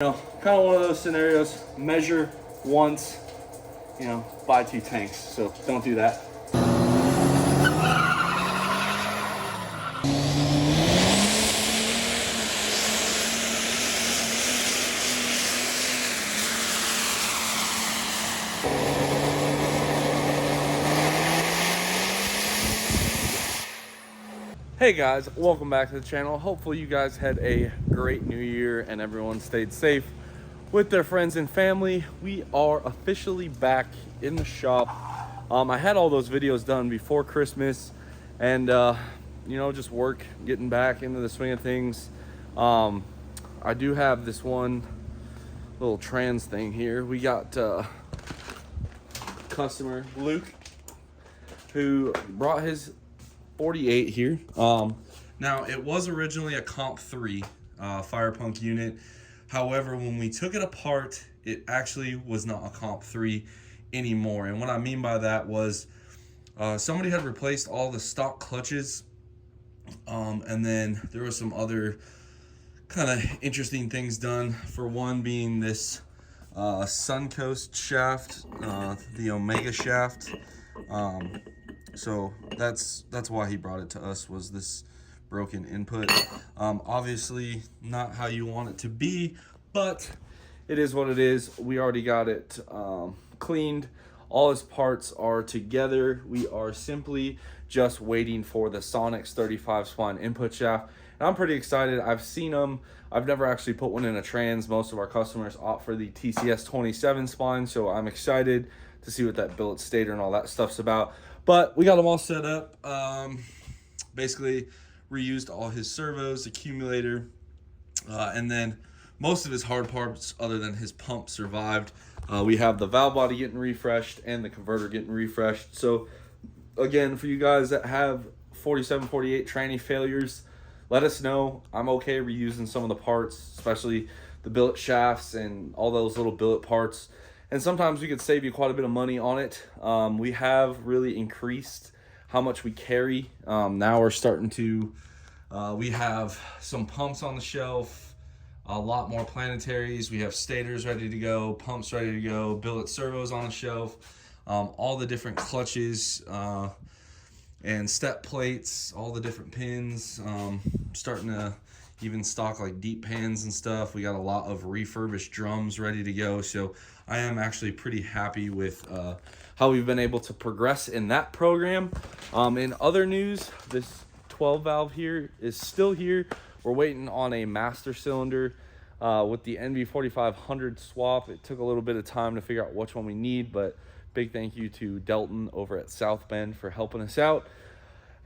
Kind of one of those scenarios, measure once, buy 2 tanks, so don't do that. Hey guys, welcome back to the channel. Hopefully you guys had a great new year and everyone stayed safe with their friends and family. We are officially back in the shop. I had all those videos done before Christmas and just work, getting back into the swing of things. I do have this one little trans thing here. We got customer Luke who brought his 48 here. Now it was originally a comp 3 fire punk unit. However, when we took it apart, it actually was not a comp 3 anymore. And what I mean by that was somebody had replaced all the stock clutches, and then there was some other kind of interesting things done. For one being this Suncoast shaft, the Omega shaft. So that's why he brought it to us, was this broken input. Obviously not how you want it to be, but it is what it is. We already got it cleaned. All his parts are together. We are simply just waiting for the Sonics 35 spline input shaft. And I'm pretty excited. I've seen them. I've never actually put one in a trans. Most of our customers opt for the TCS 27 spline, so I'm excited to see what that billet stator and all that stuff's about. But we got them all set up. Basically reused all his servos, accumulator, and then most of his hard parts other than his pump survived. We have the valve body getting refreshed and the converter getting refreshed. So again, for you guys that have 47, 48 tranny failures, let us know. I'm okay reusing some of the parts, especially the billet shafts and all those little billet parts. And sometimes we could save you quite a bit of money on it. We have really increased how much we carry. Now we're starting to, we have some pumps on the shelf, a lot more planetaries. We have stators ready to go, pumps ready to go, billet servos on the shelf, all the different clutches and step plates, all the different pins, starting to even stock like deep pans and stuff. We got a lot of refurbished drums ready to go. So I am actually pretty happy with how we've been able to progress in that program. In other news, this 12 valve here is still here. We're waiting on a master cylinder with the NV4500 swap. It took a little bit of time to figure out which one we need, but big thank you to Delton over at South Bend for helping us out.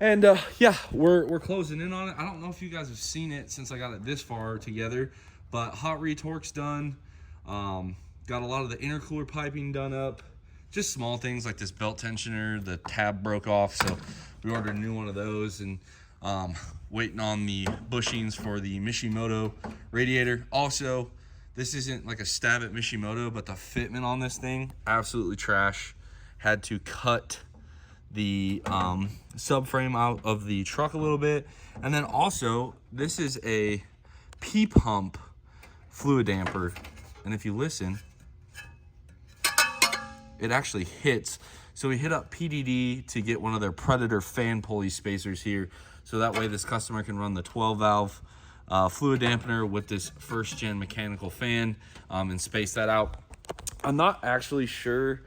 And yeah, we're closing in on it. I don't know if you guys have seen it since I got it this far together, but hot retorque's done. Got a lot of the intercooler piping done up. Just small things like this belt tensioner, the tab broke off, so we ordered a new one of those, and waiting on the bushings for the Mishimoto radiator. Also, this isn't like a stab at Mishimoto, but the fitment on this thing, absolutely trash. Had to cut the subframe out of the truck a little bit. And then also, this is a P-pump fluid damper, and if you listen, it actually hits. So we hit up PDD to get one of their Predator fan pulley spacers here, so that way this customer can run the 12 valve fluid dampener with this first gen mechanical fan and space that out. I'm not actually sure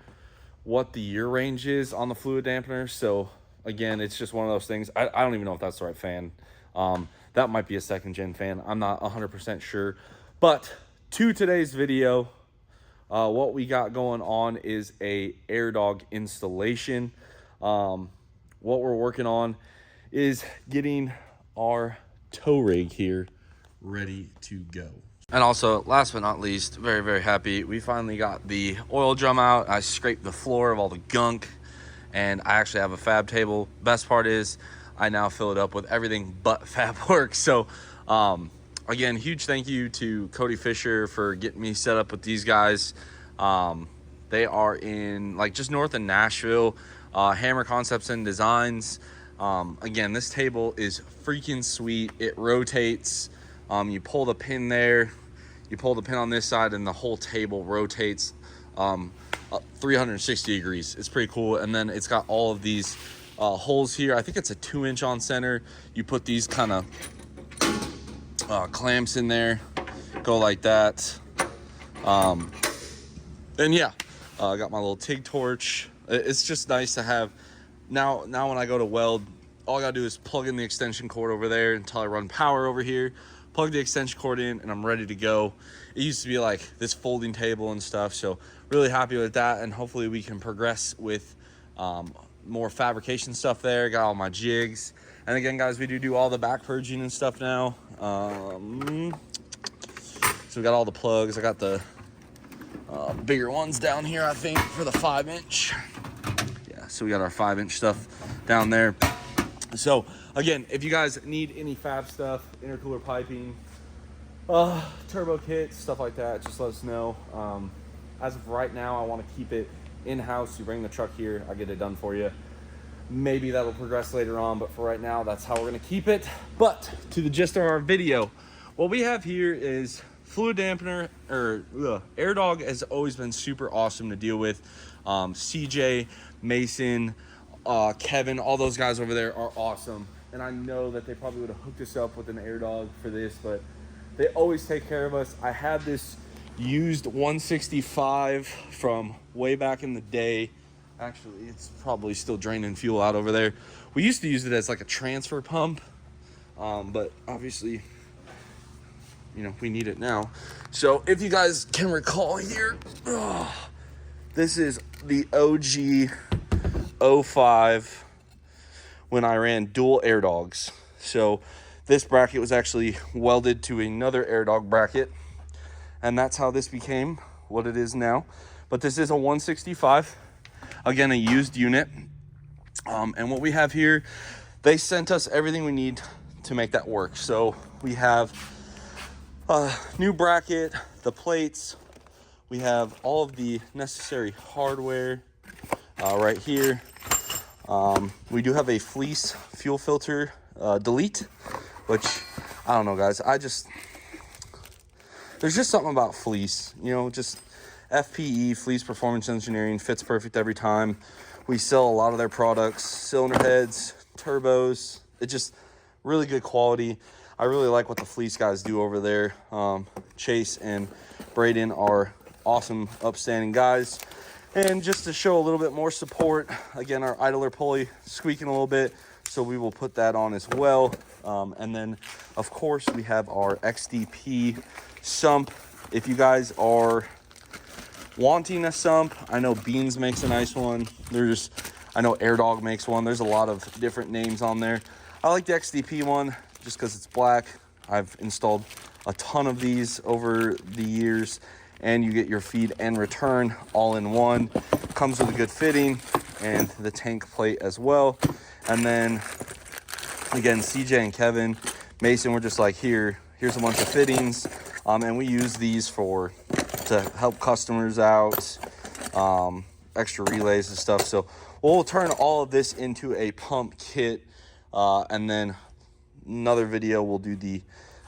what the year range is on the fluid dampener, so again, it's just one of those things. I don't even know if that's the right fan. That might be a second gen fan. I'm not 100% sure. But to today's video, what we got going on is a Airdog installation. What we're working on is getting our tow rig here ready to go. And also, last but not least, very, very happy, we finally got the oil drum out. I scraped the floor of all the gunk, and I actually have a fab table. Best part is I now fill it up with everything but fab work. So again, huge thank you to Cody Fisher for getting me set up with these guys. They are in like just north of Nashville, Hammer Concepts and Designs. Again, this table is freaking sweet. It rotates. You pull the pin there, You pull the pin on this side and the whole table rotates 360 degrees. It's pretty cool. And then it's got all of these holes here. I think it's a 2-inch on center. You put these kind of clamps in there, go like that. And yeah, I got my little TIG torch. It's just nice to have. Now when I go to weld, all I gotta do is plug in the extension cord over there until I run power over here, plug the extension cord in, and I'm ready to go. It used to be like this folding table and stuff, so really happy with that, and hopefully we can progress with more fabrication stuff there. Got all my jigs. And again, guys, we do all the back purging and stuff now. So we got all the plugs. I got the bigger ones down here, I think, for the 5-inch. Yeah, so we got our 5-inch stuff down there. So again, if you guys need any fab stuff, intercooler piping, turbo kits, stuff like that, just let us know. As of right now, I want to keep it in-house. You bring the truck here, I get it done for you. Maybe that'll progress later on, but for right now, that's how we're gonna keep it. But to the gist of our video, what we have here is fluid dampener, Airdog has always been super awesome to deal with. CJ, Mason, Kevin, all those guys over there are awesome. And I know that they probably would have hooked us up with an Airdog for this, but they always take care of us. I have this used 165 from way back in the day. Actually, it's probably still draining fuel out over there. We used to use it as like a transfer pump, but obviously, you know, we need it now. So if you guys can recall here, this is the OG 05 when I ran dual Airdogs. So this bracket was actually welded to another Airdog bracket, and that's how this became what it is now. But this is a 165. Again, a used unit. And what we have here, they sent us everything we need to make that work. So we have a new bracket, the plates, we have all of the necessary hardware right here. We do have a fleece fuel filter delete, which I don't know, guys. There's just something about fleece, you know, just FPE, Fleece Performance Engineering, fits perfect every time. We sell a lot of their products, cylinder heads, turbos. It's just really good quality. I really like what the Fleece guys do over there. Chase and Braden are awesome, upstanding guys. And just to show a little bit more support, again, our idler pulley squeaking a little bit, so we will put that on as well. And then, of course, we have our XDP sump. If you guys are wanting a sump, I know Beans makes a nice one. I know Airdog makes one. There's a lot of different names on there. I like the XDP one just because it's black. I've installed a ton of these over the years, and you get your feed and return all in one. Comes with a good fitting and the tank plate as well. And then again, CJ and Kevin, Mason, we're just like, here's a bunch of fittings, and we use these to help customers out, extra relays and stuff. So we'll turn all of this into a pump kit, and then another video we'll do the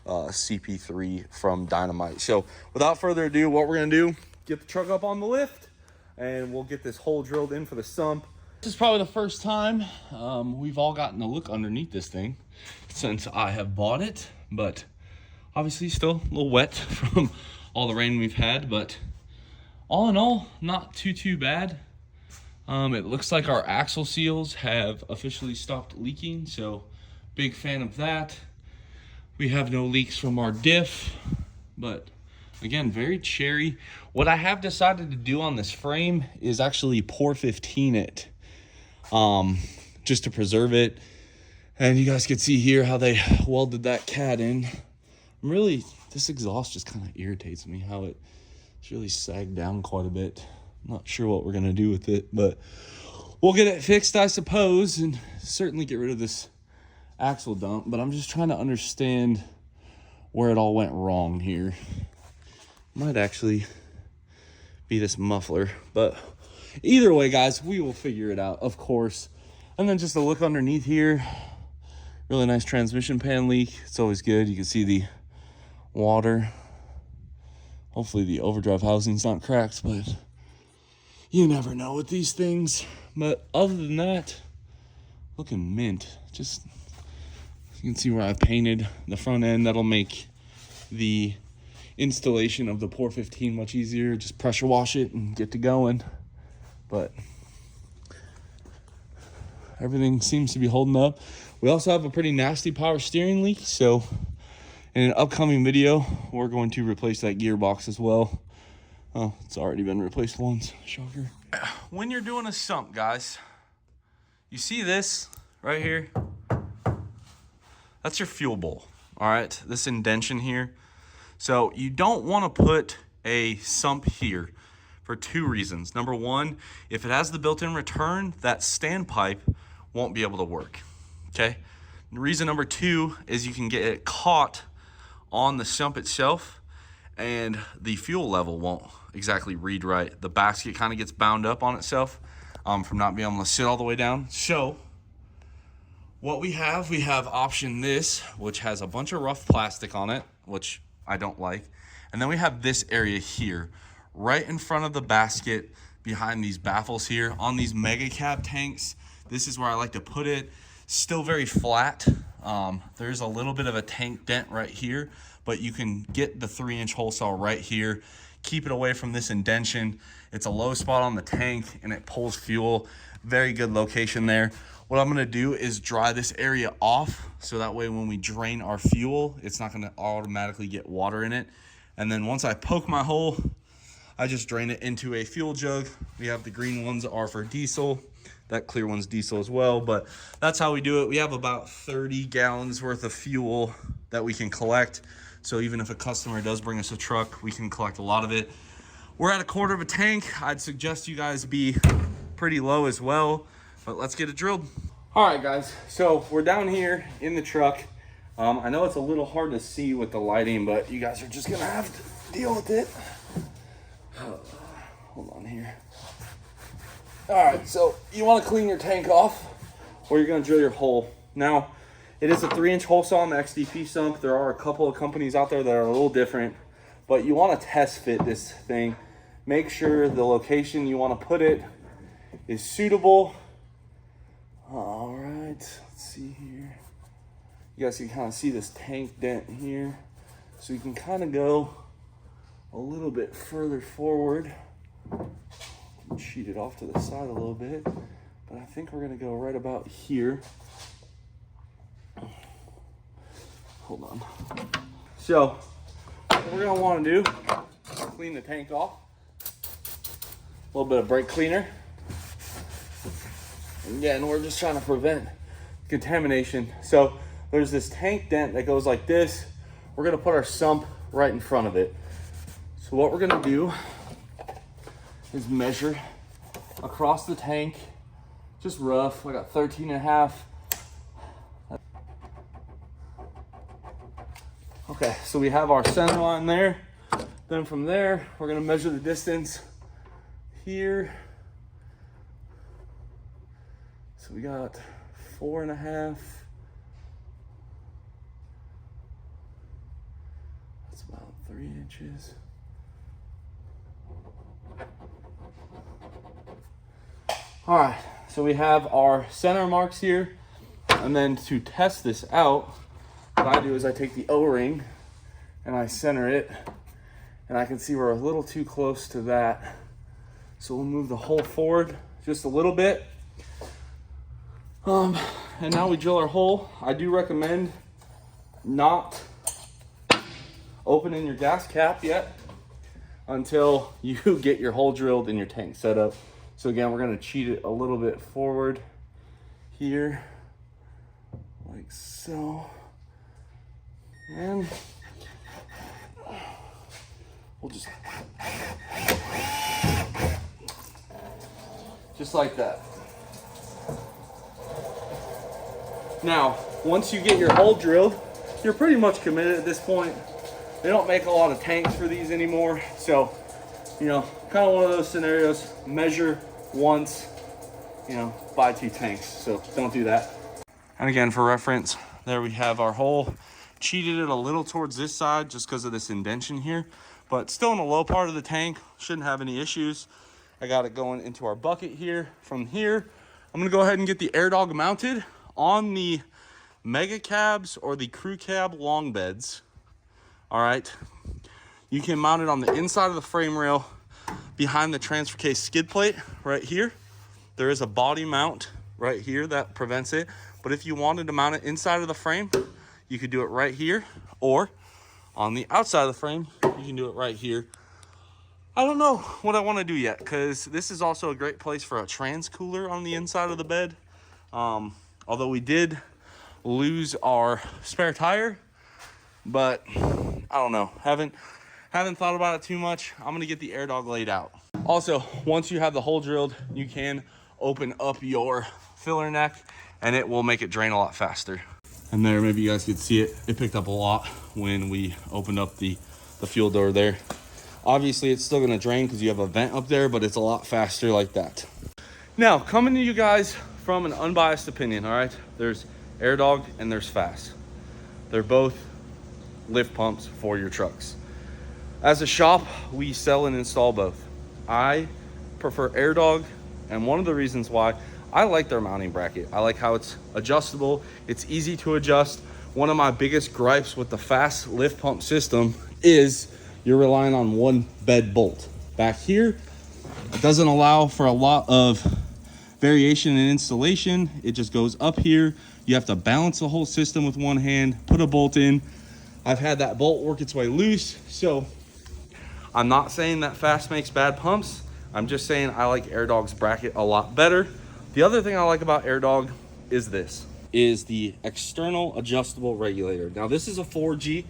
CP3 from Dynamite. So without further ado, what we're gonna do, get the truck up on the lift, and we'll get this hole drilled in for the sump. This is probably the first time we've all gotten a look underneath this thing since I have bought it, but obviously still a little wet from all the rain we've had, but all in all, not too bad. It looks like our axle seals have officially stopped leaking, so big fan of that. We have no leaks from our diff, but again, very cherry. What I have decided to do on this frame is actually pour 15 it, just to preserve it. And you guys can see here how they welded that cat in. This exhaust just kind of irritates me, how it's really sagged down quite a bit. I'm not sure what we're gonna do with it, but we'll get it fixed, I suppose, and certainly get rid of this axle dump. But I'm just trying to understand where it all went wrong here. Might actually be this muffler, but either way, guys, we will figure it out, of course. And then just a look underneath here, really nice transmission pan leak. It's always good. You can see the water Hopefully the overdrive housing's not cracked, but you never know with these things. But other than that, looking mint. Just, you can see where I painted the front end. That'll make the installation of the Pour 15 much easier. Just pressure wash it and get to going. But everything seems to be holding up. We also have a pretty nasty power steering leak, so in an upcoming video, we're going to replace that gearbox as well. Oh, it's already been replaced once. Shocker. When you're doing a sump, guys, you see this right here? That's your fuel bowl, all right? This indentation here. So you don't want to put a sump here for two reasons. Number one, if it has the built-in return, that standpipe won't be able to work, okay? Reason number two is you can get it caught on the sump itself and the fuel level won't exactly read right. The basket kind of gets bound up on itself from not being able to sit all the way down. So what we have option this, which has a bunch of rough plastic on it, which I don't like. And then we have this area here, right in front of the basket, behind these baffles here, on these mega cab tanks. This is where I like to put it. Still very flat. There's a little bit of a tank dent right here, but you can get the 3-inch hole saw right here. Keep it away from this indentation. It's a low spot on the tank and it pulls fuel. Very good location there. What I'm gonna do is dry this area off so that way when we drain our fuel, it's not gonna automatically get water in it. And then once I poke my hole, I just drain it into a fuel jug. We have the green ones are for diesel. That clear one's diesel as well, but that's how we do it. We have about 30 gallons worth of fuel that we can collect. So even if a customer does bring us a truck, we can collect a lot of it. We're at a quarter of a tank. I'd suggest you guys be pretty low as well, but let's get it drilled. All right, guys, so we're down here in the truck. I know it's a little hard to see with the lighting, but you guys are just gonna have to deal with it. Hold on here. All right, so you want to clean your tank off or you're going to drill your hole. Now, it is a 3-inch hole saw on the XDP sump. There are a couple of companies out there that are a little different, but you want to test fit this thing. Make sure the location you want to put it is suitable. All right, let's see here. You guys can kind of see this tank dent here. So you can kind of go a little bit further forward. Cheat it off to the side a little bit, but I think we're gonna go right about here. Hold on. So what we're gonna want to do, clean the tank off. A little bit of brake cleaner. And again, we're just trying to prevent contamination. So there's this tank dent that goes like this. We're gonna put our sump right in front of it. So what we're gonna do is measure across the tank, just rough. I got 13.5. Okay, so we have our center line there. Then from there, we're gonna measure the distance here. So we got 4.5. That's about 3 inches. All right, so we have our center marks here. And then to test this out, what I do is I take the O-ring and I center it, and I can see we're a little too close to that. So we'll move the hole forward just a little bit. And now we drill our hole. I do recommend not opening your gas cap yet until you get your hole drilled and your tank set up. So again, we're gonna cheat it a little bit forward here, like so. And we'll just like that. Now, once you get your hole drilled, you're pretty much committed at this point. They don't make a lot of tanks for these anymore. So, you know, kind of one of those scenarios, measure once, you know, buy 2 tanks. So don't do that. And again, for reference, there we have our hole. Cheated it a little towards this side just because of this indentation here, but still in the low part of the tank. Shouldn't have any issues. I got it going into our bucket here. From here, I'm gonna go ahead and get the Airdog mounted on the mega cabs or the crew cab long beds. All right, you can mount it on the inside of the frame rail behind the transfer case skid plate right here. There is a body mount right here that prevents it, but if you wanted to mount it inside of the frame, you could do it right here, or on the outside of the frame, you can do it right here. I don't know what I want to do yet, because this is also a great place for a trans cooler on the inside of the bed. Although we did lose our spare tire, but I don't know, haven't thought about it too much. I'm gonna get the Airdog laid out. Also, once you have the hole drilled, you can open up your filler neck and it will make it drain a lot faster. And there, maybe you guys could see it, it picked up a lot when we opened up the fuel door there. Obviously it's still gonna drain because you have a vent up there, but it's a lot faster like that. Now, coming to you guys from an unbiased opinion, all right? There's Airdog and there's Fast. They're both lift pumps for your trucks. As a shop, we sell and install both. I prefer Airdog, and one of the reasons why, I like their mounting bracket. I like how it's adjustable, it's easy to adjust. One of my biggest gripes with the Fast lift pump system is you're relying on one bed bolt. Back here, it doesn't allow for a lot of variation in installation. It just goes up here. You have to balance the whole system with one hand, put a bolt in. I've had that bolt work its way loose, so I'm not saying that Fast makes bad pumps. I'm just saying I like Airdog's bracket a lot better. The other thing I like about Airdog is the external adjustable regulator. Now this is a 4G.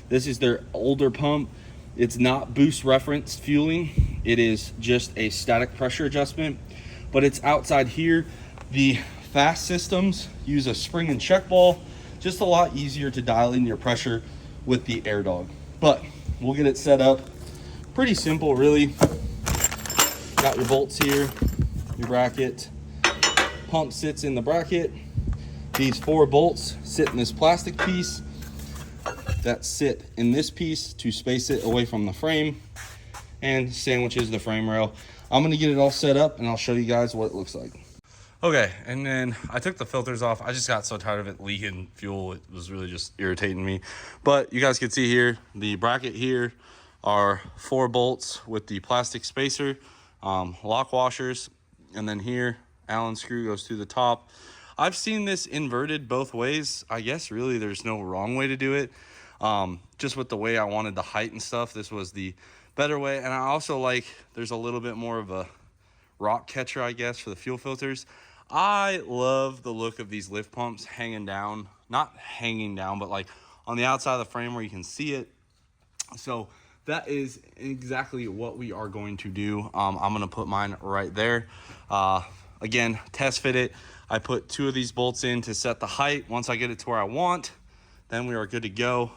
This is their older pump. It's not boost reference fueling. It is just a static pressure adjustment, but it's outside here. The Fast systems use a spring and check ball. Just a lot easier to dial in your pressure with the Airdog. But we'll get it set up. Pretty simple, really. Got your bolts here, your bracket. Pump sits in the bracket. These 4 bolts sit in this plastic piece that sit in this piece to space it away from the frame and sandwiches the frame rail. I'm gonna get it all set up and I'll show you guys what it looks like. Okay, and then I took the filters off. I just got so tired of it leaking fuel. It was really just irritating me. But you guys can see here, the bracket here are 4 bolts with the plastic spacer, lock washers, and then here, Allen screw goes through the top. I've seen this inverted both ways. I guess really there's no wrong way to do it. Just with the way I wanted the height and stuff, this was the better way. And I also like, there's a little bit more of a rock catcher, I guess, for the fuel filters. I love the look of these lift pumps hanging down, not hanging down, but like on the outside of the frame where you can see it. So that is exactly what we are going to do. I'm going to put mine right there. Again, test fit it. I put 2 of these bolts in to set the height. Once I get it to where I want, then we are good to go.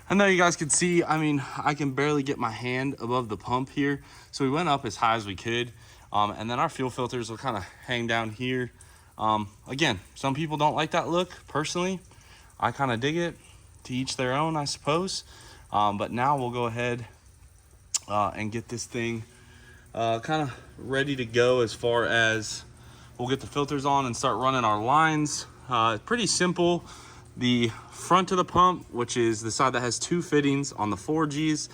And there you guys can see, I mean, I can barely get my hand above the pump here. So we went up as high as we could. And then our fuel filters will kind of hang down here. Again, some people don't like that look. Personally, I kind of dig it. To each their own, I suppose. But now we'll go ahead and get this thing kind of ready to go, as far as we'll get the filters on and start running our lines. Pretty simple. The front of the pump, which is the side that has 2 fittings on the 4Gs,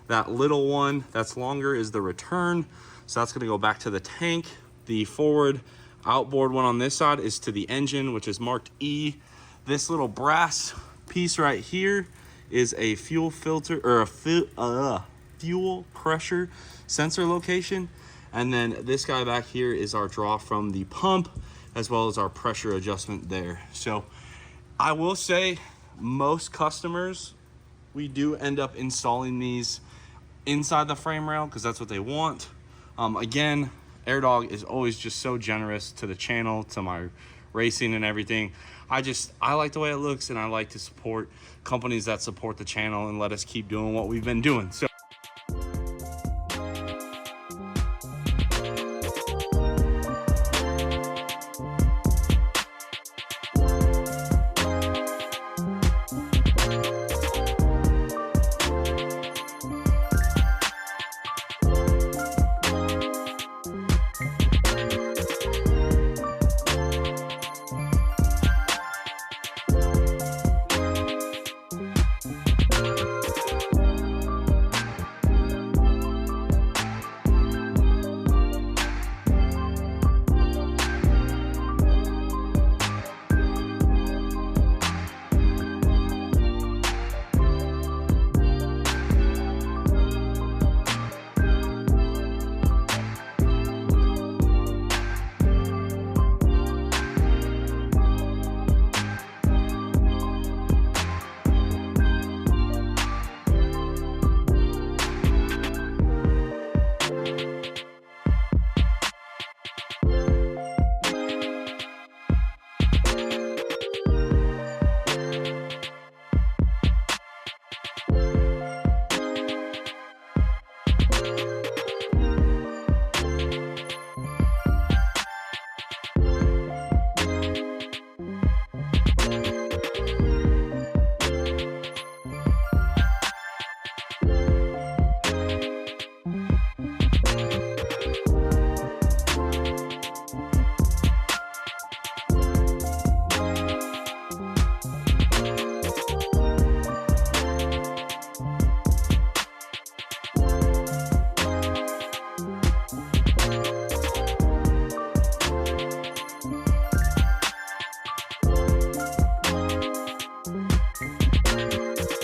that little one that's longer is the return. So that's gonna go back to the tank. The forward outboard one on this side is to the engine, which is marked E. This little brass piece right here is a fuel filter or a fuel pressure sensor location. And then this guy back here is our draw from the pump, as well as our pressure adjustment there. So I will say most customers, we do end up installing these inside the frame rail because that's what they want. Again, Airdog is always just so generous to the channel, to my racing and everything. I like the way it looks, and I like to support companies that support the channel and let us keep doing what we've been doing. So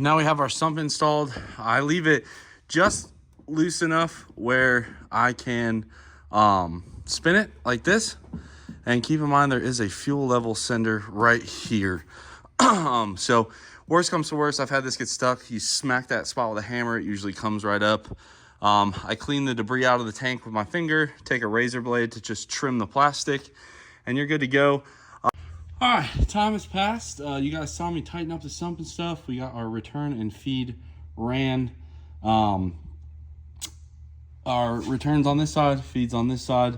now we have our sump installed. I leave it just loose enough where I can spin it like this. And keep in mind, there is a fuel level sender right here. So worst comes to worst, I've had this get stuck. You smack that spot with a hammer, it usually comes right up. I clean the debris out of the tank with my finger, take a razor blade to just trim the plastic, and you're good to go. All right, time has passed. You guys saw me tighten up the sump and stuff. We got our return and feed ran. Our returns on this side, feeds on this side.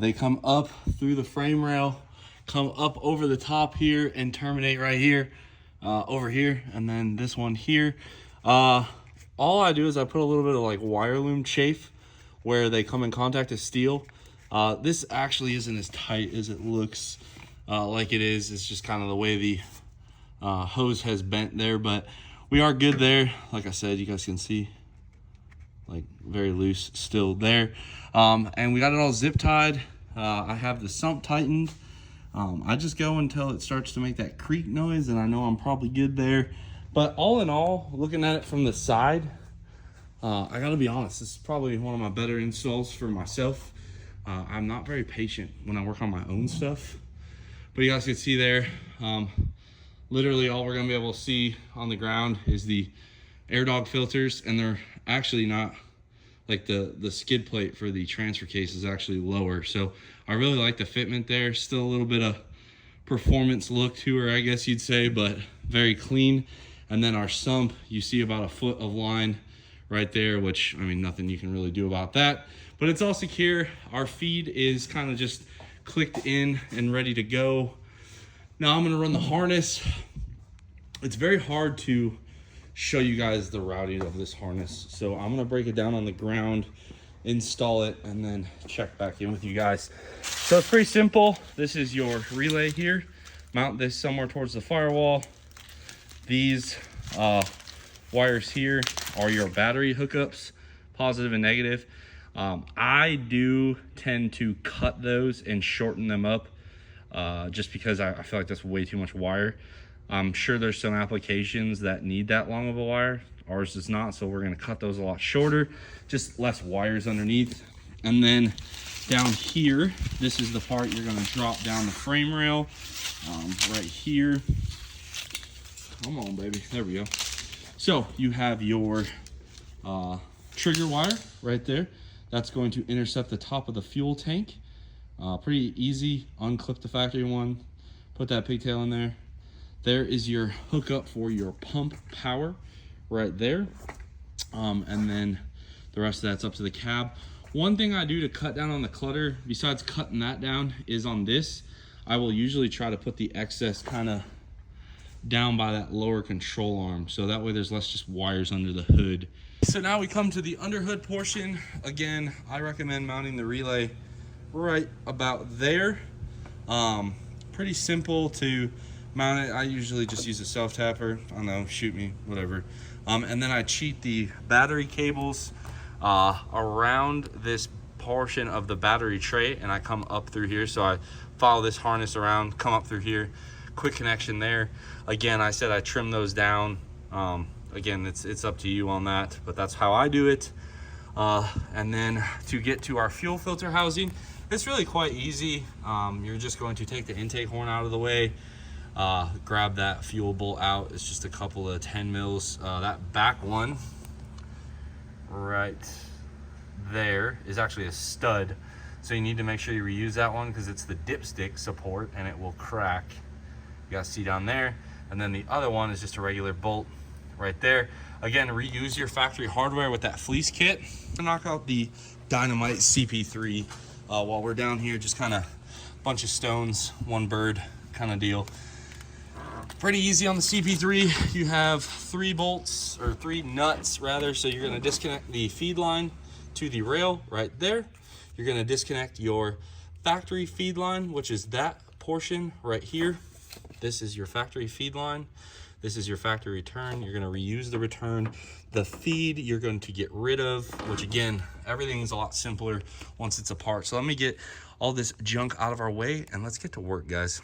They come up through the frame rail, come up over the top here, and terminate right here, over here, and then this one here. All I do is I put a little bit of like wire loom chafe where they come in contact with steel. This actually isn't as tight as it looks like it is. It's just kind of the way the hose has bent there, but we are good there. Like I said, you guys can see, like, very loose still there. And we got it all zip tied. I have the sump tightened. I just go until it starts to make that creak noise, and I know I'm probably good there. But all in all, looking at it from the side, I gotta be honest, this is probably one of my better installs for myself. I'm not very patient when I work on my own stuff, but you guys can see there, literally all we're gonna be able to see on the ground is the Airdog filters, and they're actually not, like the skid plate for the transfer case is actually lower. So I really like the fitment there. Still a little bit of performance look to her, I guess you'd say, but very clean. And then our sump, you see about a foot of line right there, which, I mean, nothing you can really do about that, but it's all secure. Our feed is kind of just clicked in and ready to go. Now I'm gonna run the harness. It's very hard to show you guys the routing of this harness, so I'm gonna break it down on the ground, install it, and then check back in with you guys. So it's pretty simple. This is your relay here. Mount this somewhere towards the firewall. These wires here are your battery hookups, positive and negative. I do tend to cut those and shorten them up just because I feel like that's way too much wire. I'm sure there's some applications that need that long of a wire. Ours does not, so we're gonna cut those a lot shorter, just less wires underneath. And then down here, this is the part you're gonna drop down the frame rail, right here. Come on, baby, there we go. So you have your trigger wire right there. That's going to intercept the top of the fuel tank. Pretty easy, unclip the factory one, put that pigtail in there. There is your hookup for your pump power right there. And then the rest of that's up to the cab. One thing I do to cut down on the clutter, besides cutting that down, is on this, I will usually try to put the excess kind of down by that lower control arm, so that way there's less just wires under the hood. So now we come to the underhood portion. Again, I recommend mounting the relay right about there. Pretty simple to mount it. I usually just use a self tapper. I don't know, shoot me, whatever. And then I cheat the battery cables around this portion of the battery tray, and I come up through here. So I follow this harness around, come up through here, quick connection there. Again, I said I trim those down. Again, it's up to you on that, but that's how I do it. And then to get to our fuel filter housing, it's really quite easy. You're just going to take the intake horn out of the way, grab that fuel bolt out. It's just a couple of 10 mils. That back one right there is actually a stud, so you need to make sure you reuse that one because it's the dipstick support and it will crack. You got to see down there. And then the other one is just a regular bolt right there. Again, reuse your factory hardware with that fleece kit. Knock out the Dynamite CP3 while we're down here, just kind of bunch of stones, one bird kind of deal. Pretty easy on the CP3. You have 3 bolts, or 3 nuts rather. So you're gonna disconnect the feed line to the rail right there. You're gonna disconnect your factory feed line, which is that portion right here. This is your factory feed line. This is your factory return. You're gonna reuse the return. The feed you're going to get rid of, which again, everything's a lot simpler once it's apart. So let me get all this junk out of our way and let's get to work, guys.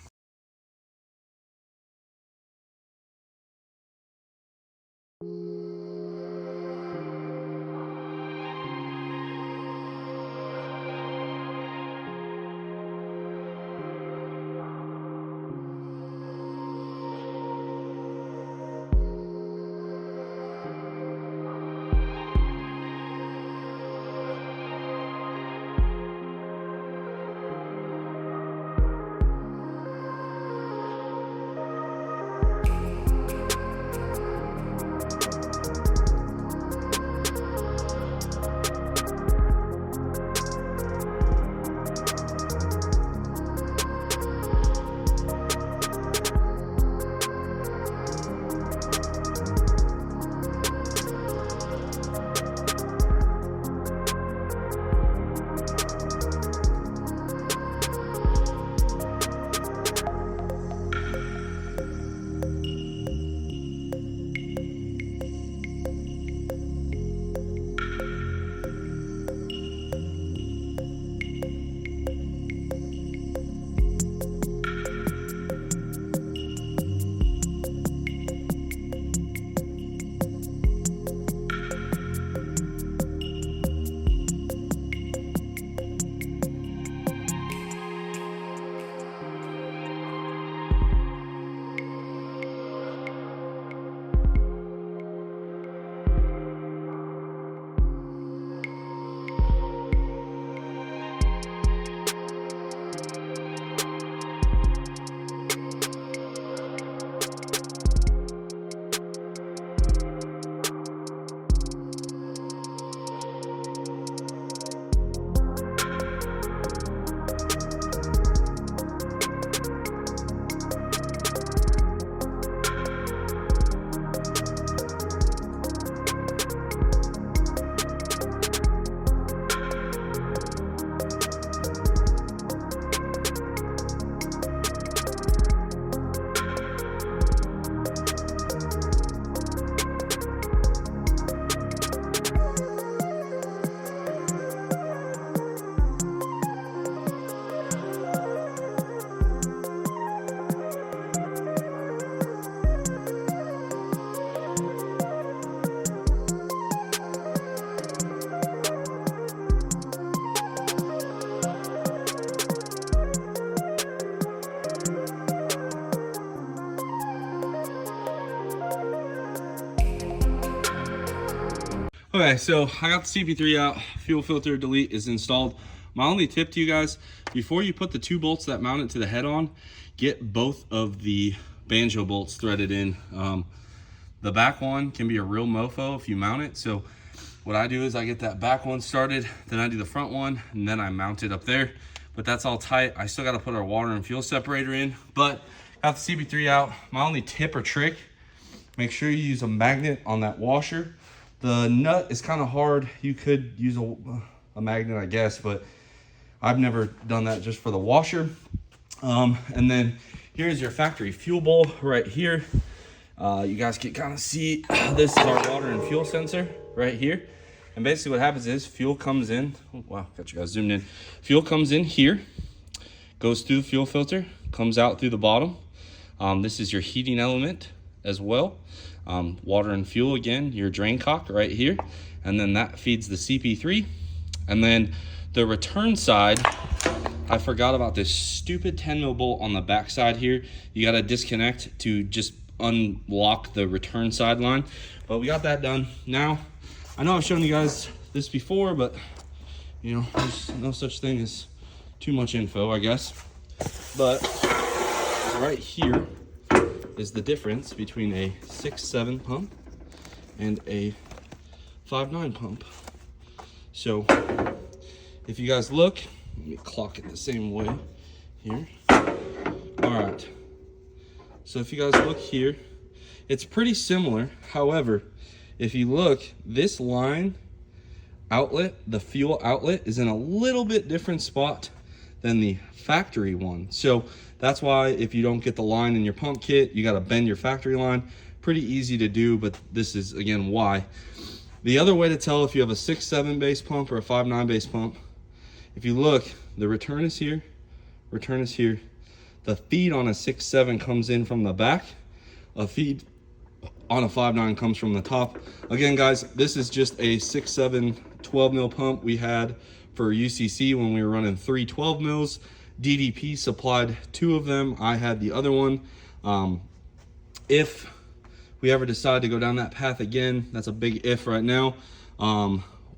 Okay, so I got the CP3 out. Fuel filter delete is installed. My only tip to you guys, before you put the 2 bolts that mount it to the head on, get both of the banjo bolts threaded in. The back one can be a real mofo if you mount it. So what I do is I get that back one started, then I do the front one, and then I mount it up there. But that's all tight. I still got to put our water and fuel separator in, but got the CP3 out. My only tip or trick, make sure you use a magnet on that washer. The nut is kind of hard. You could use a magnet, I guess, but I've never done that just for the washer. And then here's your factory fuel bowl right here. You guys can kind of see this is our water and fuel sensor right here. And basically what happens is fuel comes in. Oh, wow, got you guys zoomed in. Fuel comes in here, goes through the fuel filter, comes out through the bottom. This is your heating element as well. Water and fuel, again, your drain cock right here. And then that feeds the CP3. And then the return side, I forgot about this stupid 10 mil bolt on the back side here. You gotta disconnect to just unlock the return side line. But we got that done. Now, I know I've shown you guys this before, but you know, there's no such thing as too much info, I guess. But right here is the difference between a 6.7 pump and a 5.9 pump. So if you guys look, let me clock it the same way here. All right, so if you guys look here, it's pretty similar. However, if you look, this line outlet, the fuel outlet, is in a little bit different spot than the factory one. So that's why if you don't get the line in your pump kit, you got to bend your factory line. Pretty easy to do, but this is, again, why. The other way to tell if you have a 6.7 base pump or a 5.9 base pump, if you look, the return is here, return is here. The feed on a 6.7 comes in from the back. A feed on a 5.9 comes from the top. Again, guys, this is just a 6.7 12 mil pump we had for UCC when we were running 3 12 mils. DDP supplied 2 of them. I had the other one. If we ever decide to go down that path again, that's a big if right now.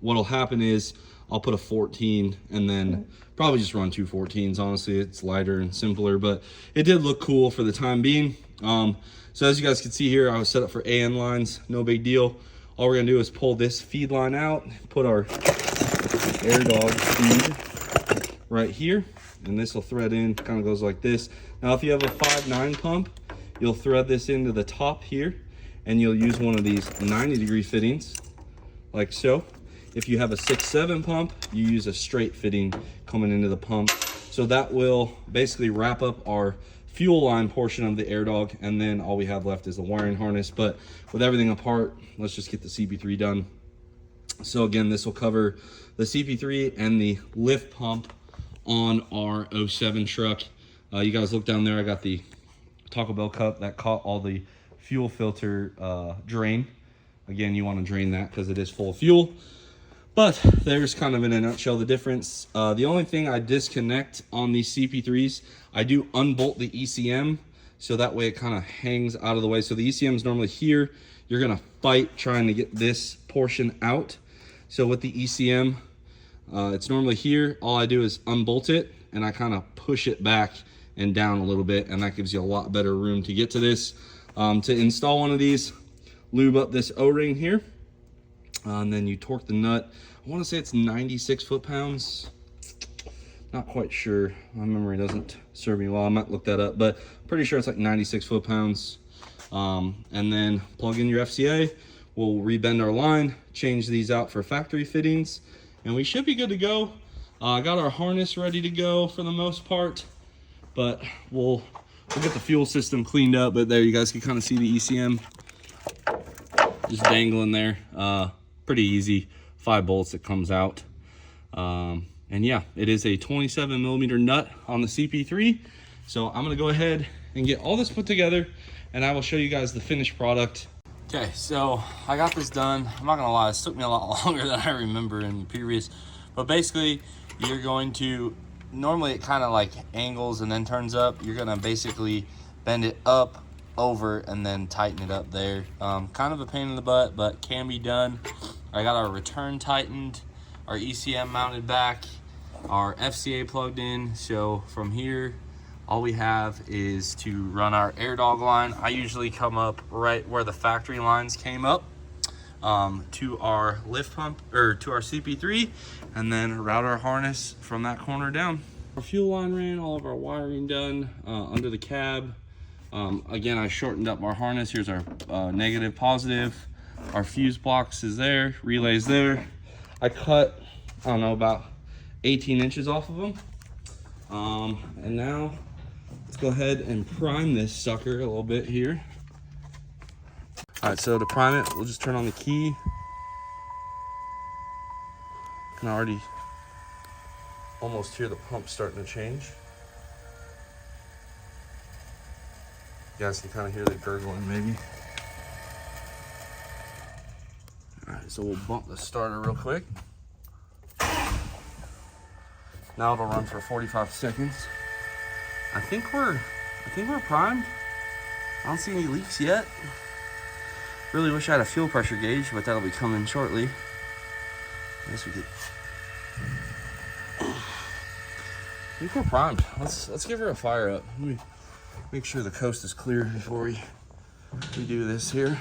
What'll happen is I'll put a 14 and then probably just run 2 14s. Honestly, it's lighter and simpler, but it did look cool for the time being. So as you guys can see here, I was set up for AN lines, no big deal. All we're gonna do is pull this feed line out, put our Airdog feed right here, and this will thread in, kind of goes like this. Now, if you have a 5.9 pump, you'll thread this into the top here, and you'll use one of these 90-degree fittings, like so. If you have a 6.7 pump, you use a straight fitting coming into the pump. So that will basically wrap up our fuel line portion of the Airdog, and then all we have left is the wiring harness. But with everything apart, let's just get the CP3 done. So again, this will cover the CP3 and the lift pump on our 07 truck. You guys look down there, I got the Taco Bell cup that caught all the fuel filter drain. Again, you want to drain that because it is full of fuel. But there's kind of in a nutshell the difference. The only thing I disconnect on these CP3s, I do unbolt the ECM, so that way it kind of hangs out of the way. So the ECM is normally here. You're gonna fight trying to get this portion out. So with the ECM, it's normally here. All I do is unbolt it, and I kind of push it back and down a little bit, and that gives you a lot better room to get to this. To install one of these, lube up this O-ring here, and then you torque the nut. I want to say it's 96 foot-pounds. Not quite sure. My memory doesn't serve me well. I might look that up, but pretty sure it's like 96 foot-pounds. And then plug in your FCA. We'll rebend our line, change these out for factory fittings, and we should be good to go. I got our harness ready to go for the most part, but we'll get the fuel system cleaned up. But there, you guys can kind of see the ECM just dangling there. Pretty easy, 5 bolts that comes out. And yeah, it is a 27 millimeter nut on the CP3. So I'm gonna go ahead and get all this put together, and I will show you guys the finished product. Okay, so I got this done. I'm not gonna lie, this took me a lot longer than I remember in the previous, but basically you're going to, normally it kind of like angles and then turns up. You're gonna basically bend it up, over, and then tighten it up there. Kind of a pain in the butt, but can be done. I got our return tightened, our ECM mounted back, our FCA plugged in. So from here, all we have is to run our Airdog line. I usually come up right where the factory lines came up to our lift pump, or to our CP3, and then route our harness from that corner down. Our fuel line ran, all of our wiring done under the cab. Again, I shortened up our harness. Here's our negative, positive. Our fuse box is there, relays there. I cut, I don't know, about 18 inches off of them. And now let's go ahead and prime this sucker a little bit here. All right, so to prime it, we'll just turn on the key. You can already almost hear the pump starting to change. You guys can kind of hear the gurgling maybe. All right, so we'll bump the starter real quick. Now it'll run for 45 seconds. I think we're primed. I don't see any leaks yet. Really wish I had a fuel pressure gauge, but that'll be coming shortly. I guess we could. I think we're primed. Let's give her a fire up. Let me make sure the coast is clear before we do this here.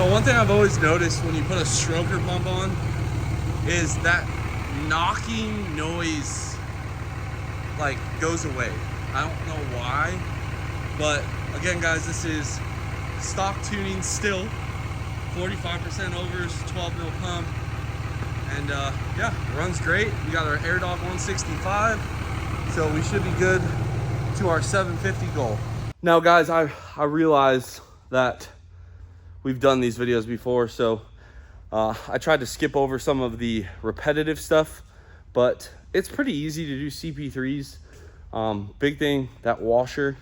One thing I've always noticed when you put a stroker pump on is that knocking noise like goes away. I don't know why, but again guys, this is stock tuning still, 45% overs, 12 mil pump, and yeah, it runs great. We got our Airdog 165, so we should be good to our 750 goal. Now guys, I realize that we've done these videos before, so I tried to skip over some of the repetitive stuff, but it's pretty easy to do CP3s. Big thing, that washer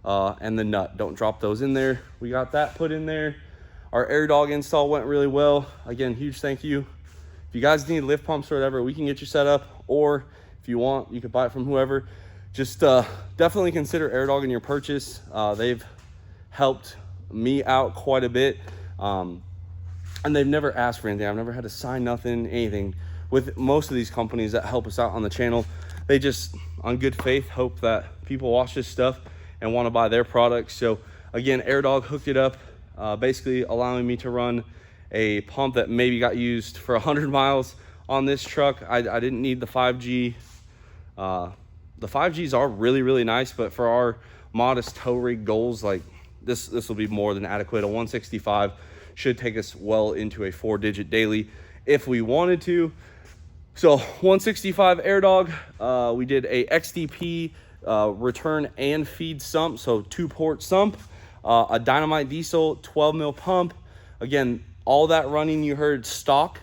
and the nut, don't drop those in there. We got that put in there. Our Airdog install went really well. Again, huge thank you. If you guys need lift pumps or whatever, we can get you set up, or if you want, you could buy it from whoever. Just definitely consider Airdog in your purchase. They've helped me out quite a bit, and they've never asked for anything. I've never had to sign nothing, anything. With most of these companies that help us out on the channel, they just, on good faith, hope that people watch this stuff and want to buy their products. So again, Airdog hooked it up, basically allowing me to run a pump that maybe got used for 100 miles on this truck. I didn't need the 5G. The 5Gs are really, really nice, but for our modest tow rig goals, like this will be more than adequate. A 165 should take us well into a 4-digit daily if we wanted to. So 165 Airdog, we did a XDP return and feed sump, so 2-port sump, a Dynamite diesel 12 mil pump. Again, all that running you heard stock.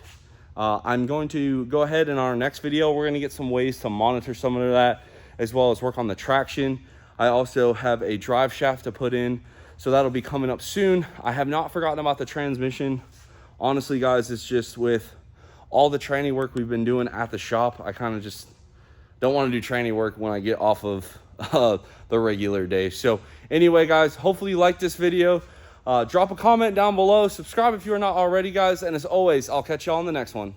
I'm going to go ahead in our next video, we're going to get some ways to monitor some of that, as well as work on the traction. I also have a drive shaft to put in, so that'll be coming up soon. I have not forgotten about the transmission. Honestly, guys, it's just with all the training work we've been doing at the shop, I kind of just don't want to do training work when I get off of the regular day. So anyway, guys, hopefully you liked this video. Drop a comment down below. Subscribe if you are not already, guys. And as always, I'll catch y'all on the next one.